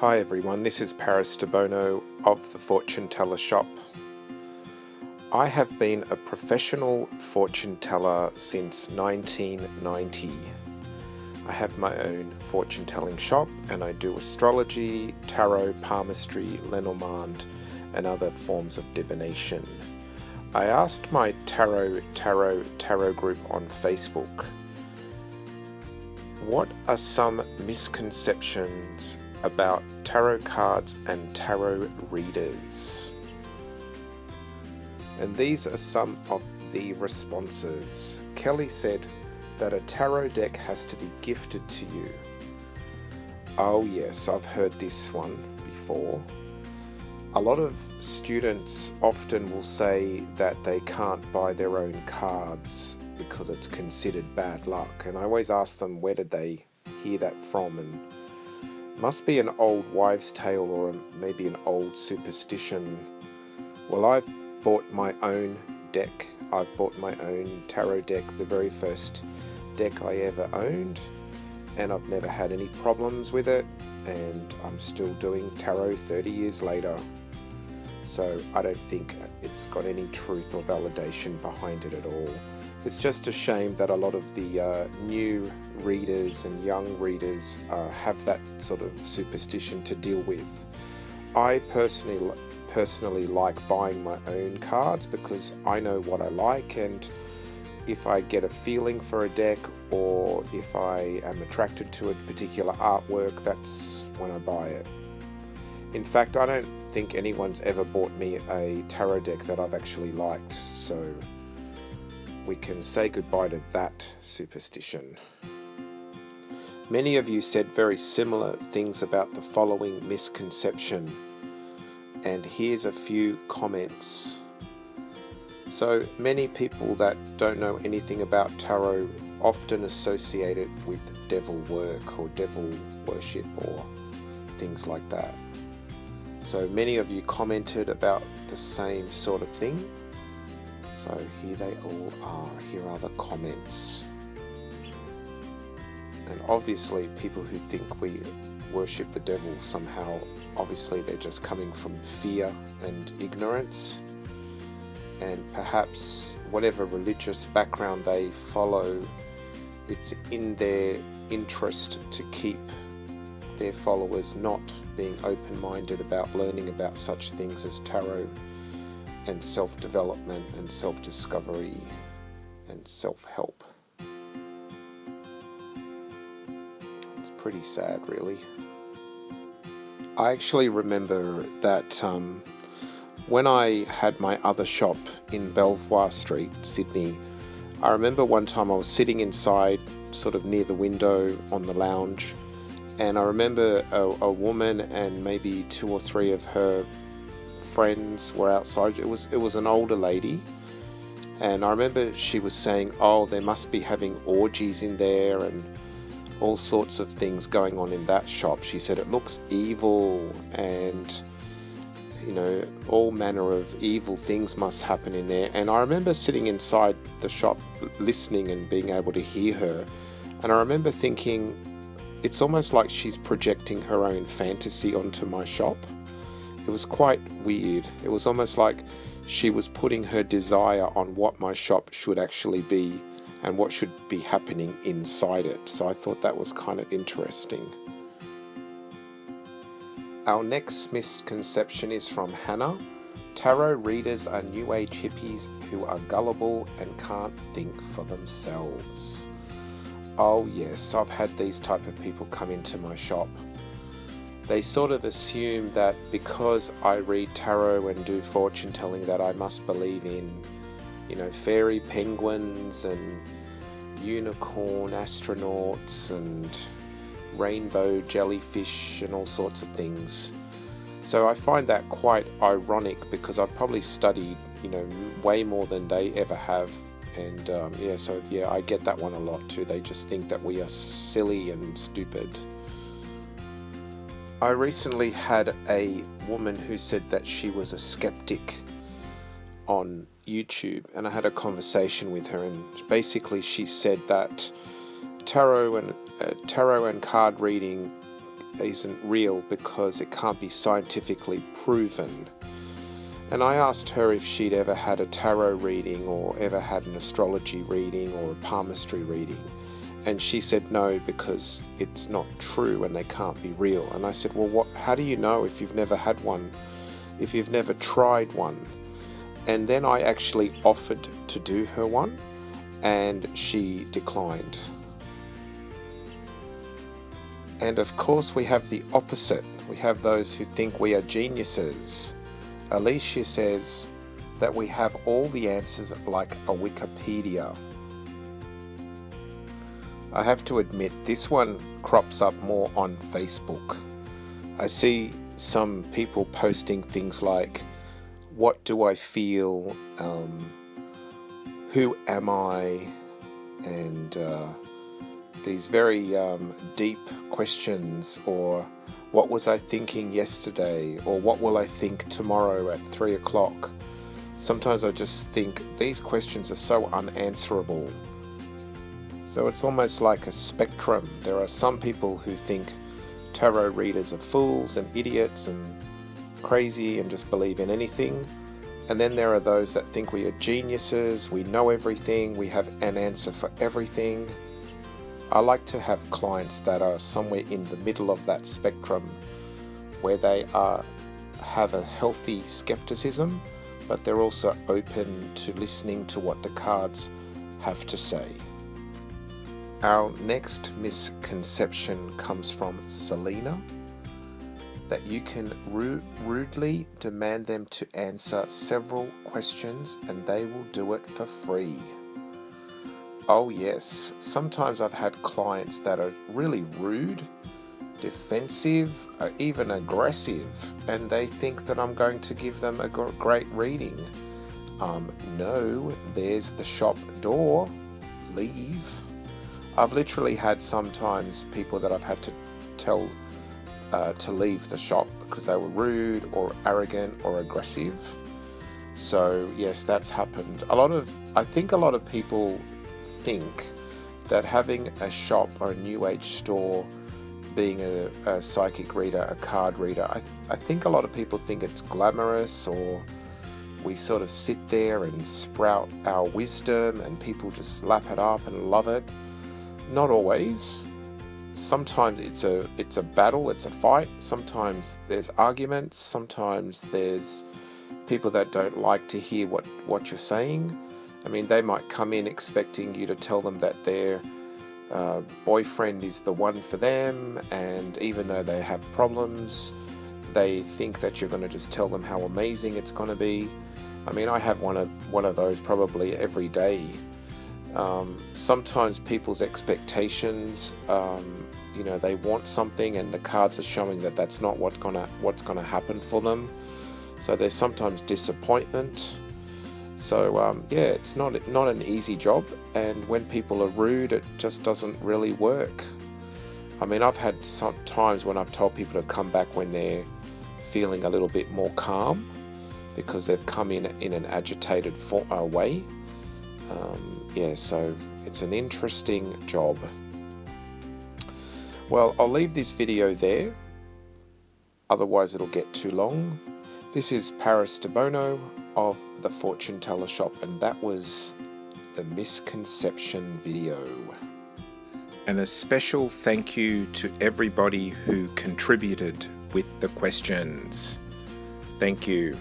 Hi everyone, this is Paris Debono of the Fortune Teller Shop. I have been a professional fortune teller since 1990. I have my own fortune telling shop and I do astrology, tarot, palmistry, Lenormand and other forms of divination. I asked my tarot group on Facebook, what are some misconceptions about tarot cards and tarot readers? And these are some of the responses. Kelly said that a tarot deck has to be gifted to you. Oh yes, I've heard this one before. A lot of students often will say that they can't buy their own cards because it's considered bad luck. And I always ask them, where did they hear that from? And must be an old wives' tale or maybe an old superstition. Well, I've bought my own deck. I've bought my own tarot deck, the very first deck I ever owned, and I've never had any problems with it, and I'm still doing tarot 30 years later. So I don't think it's got any truth or validation behind it at all. It's just a shame that a lot of the new readers and young readers have that sort of superstition to deal with. I personally like buying my own cards because I know what I like, and if I get a feeling for a deck or if I am attracted to a particular artwork, that's when I buy it. In fact, I don't think anyone's ever bought me a tarot deck that I've actually liked, so we can say goodbye to that superstition. Many of you said very similar things about the following misconception, and here's a few comments. So many people that don't know anything about tarot often associate it with devil work or devil worship or things like that. So many of you commented about the same sort of thing. So here they all are. Here are the comments. And obviously people who think we worship the devil somehow, obviously they're just coming from fear and ignorance. And perhaps whatever religious background they follow, it's in their interest to keep their followers not being open-minded about learning about such things as tarot and self-development and self-discovery and self-help. It's pretty sad, really. I actually remember that when I had my other shop in Belvoir Street, Sydney, I remember one time I was sitting inside, sort of near the window on the lounge, and I remember a woman and maybe 2 or 3 of her friends were outside. It was an older lady, and I remember she was saying, oh, they must be having orgies in there and all sorts of things going on in that shop. She said it looks evil and all manner of evil things must happen in there. And I remember sitting inside the shop listening and being able to hear her, and I remember thinking, it's almost like she's projecting her own fantasy onto my shop. It was quite weird. It was almost like she was putting her desire on what my shop should actually be and what should be happening inside it. So I thought that was kind of interesting. Our next misconception is from Hannah. Tarot readers are New Age hippies who are gullible and can't think for themselves. Oh yes, I've had these type of people come into my shop. They sort of assume that because I read tarot and do fortune telling that I must believe in, fairy penguins and unicorn astronauts and rainbow jellyfish and all sorts of things. So I find that quite ironic because I've probably studied, way more than they ever have. And I get that one a lot too. They just think that we are silly and stupid. I recently had a woman who said that she was a skeptic on YouTube, and I had a conversation with her, and basically she said that tarot and card reading isn't real because it can't be scientifically proven. And I asked her if she'd ever had a tarot reading or ever had an astrology reading or a palmistry reading. And she said no, because it's not true and they can't be real. And I said, well, how do you know if you've never had one, if you've never tried one? And then I actually offered to do her one, and she declined. And of course we have the opposite. We have those who think we are geniuses. Alicia says that we have all the answers like a Wikipedia. I have to admit, this one crops up more on Facebook. I see some people posting things like, what do I feel? Who am I? And these very deep questions, or what was I thinking yesterday, or what will I think tomorrow at 3 o'clock? Sometimes I just think these questions are so unanswerable. So it's almost like a spectrum. There are some people who think tarot readers are fools and idiots and crazy and just believe in anything. And then there are those that think we are geniuses, we know everything, we have an answer for everything. I like to have clients that are somewhere in the middle of that spectrum, where they have a healthy skepticism, but they're also open to listening to what the cards have to say. Our next misconception comes from Selena, that you can rudely demand them to answer several questions and they will do it for free. Oh yes, sometimes I've had clients that are really rude, defensive, or even aggressive, and they think that I'm going to give them a great reading. No, there's the shop door, leave. I've literally had sometimes people that I've had to tell to leave the shop because they were rude or arrogant or aggressive. So yes, that's happened. I think a lot of people think that having a shop or a new age store, being a psychic reader, a card reader, I think a lot of people think it's glamorous, or we sort of sit there and sprout our wisdom and people just lap it up and love it. Not always. Sometimes it's a battle, it's a fight. Sometimes there's arguments. Sometimes there's people that don't like to hear what you're saying. I mean, they might come in expecting you to tell them that their boyfriend is the one for them, and even though they have problems, they think that you're going to just tell them how amazing it's going to be. I mean, I have one of those probably every day. Sometimes people's expectations, they want something and the cards are showing that that's not what's gonna happen for them. So there's sometimes disappointment. So it's not an easy job, and when people are rude, it just doesn't really work. I mean, I've had some times when I've told people to come back when they're feeling a little bit more calm, because they've come in an agitated way. So it's an interesting job. Well, I'll leave this video there, otherwise it'll get too long. This is Paris Debono of the Fortune Teller Shop, and that was the misconception video. And a special thank you to everybody who contributed with the questions. Thank you.